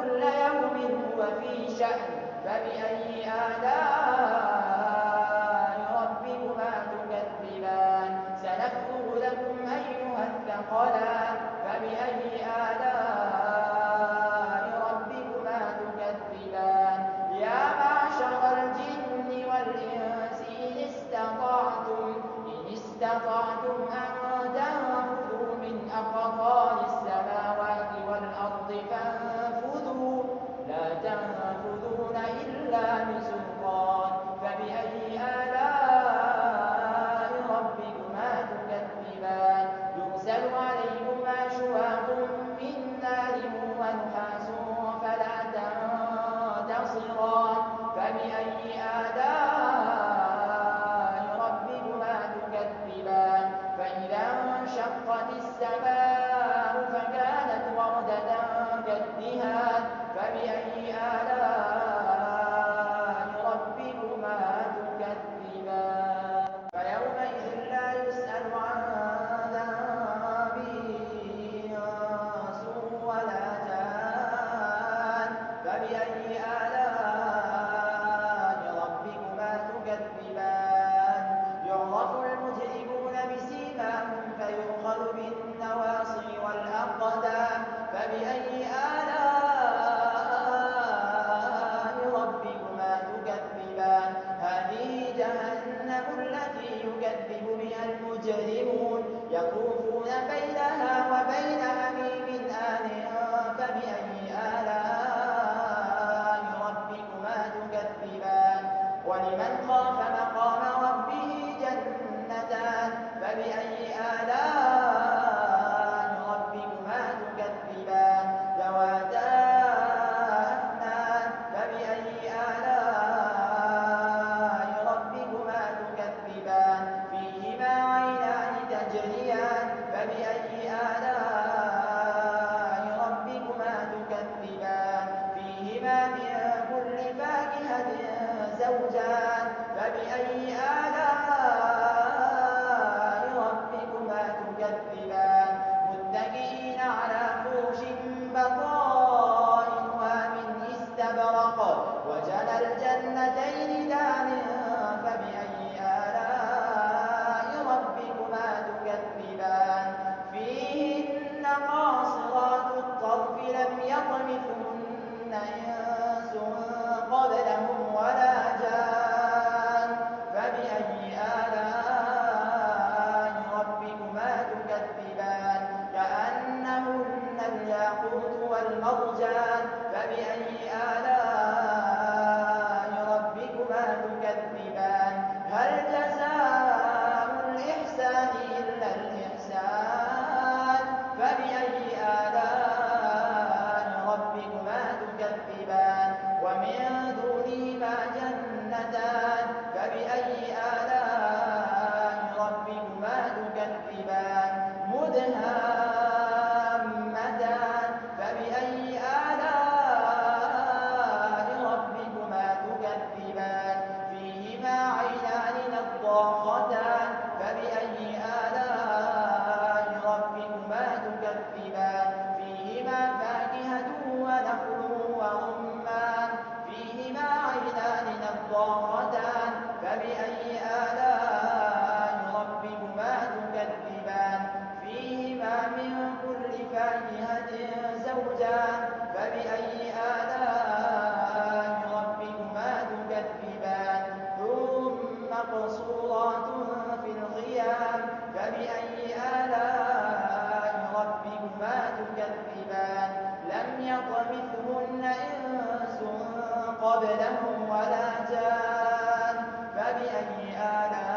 كل يوم هو في شأن فبأي آلاء ربكما تكذبان سنفرغ لكم أيها الثقلان فبأي آلاء ربكما تكذبان يا معشر الجن والإنس إن استطعتم أن تنفذوا من أقطار السماوات والأرض فانفذوا لا تنفذون إلا بسلطان فبأي آلاء ربكما تكذبان يرسل عليكما شواظ من نار ونحاس فلا تنتصران فبأي آلاء ربكما تكذبان فإذا انشقت السماء فكانت وردة كالدهان فبأي آلاء ربكما تكذبان فيومئذ لا يسأل عن ذنبه إنس ولا جان فبأي آلاء ربكما تكذبان يعرف المجرمون بسيماهم فيؤخذ بالنواصي والأقدام فبأي آلاء ربكما تكذبان هذه جهنم التي يكذب بها المجرمون يطوفون بينها وبين حميم آن فبأي آلاء ربكما تكذبان ولمن خاف مقام ربه جنتان فبأي آلاء ربكما تكذبان ذواتا أفنان فبأي آلاء ربكما تكذبان فيهما عينان تجريان فبأي آلاء ربكما تكذبان فيهما من كل فاكهة زوجان فبأي آلاء ربكما تكذبان متكئين على فرش بطائنها من استبرق وجنى الجنتين دان فبأي آلاء ربكما تكذبان فيهن قاصرات الطرف لم يطمثهن إنس قبلهم ولا جان فبأي آلاء ربكما تكذبان كأنهن الياقوت والمرجان فبأي آلاء ربكما تكذبان هل جزاء الإحسان إلا الإحسان فبأي آلاء ربكما تكذبان ومن دونهما جنتان فبأي آلاء ربكما تكذبان مدهامتان فبأي آلاء ربكما تكذبان فيهما عينان نضاختان فبأي آلاء ربكما تكذبان فيهما فاكهة ونخل ورمان فيهما عينان نضاختان فبأي آلاء ربكما تكذبان فيهما من كل فاكهة زوجان فبأي آلاء ربكما تكذبان حور مقصورات في الخيام فبأي آلاء ربكما تكذبان لم يطمثهن إنس قبلهم ولا جان فبأي آلاء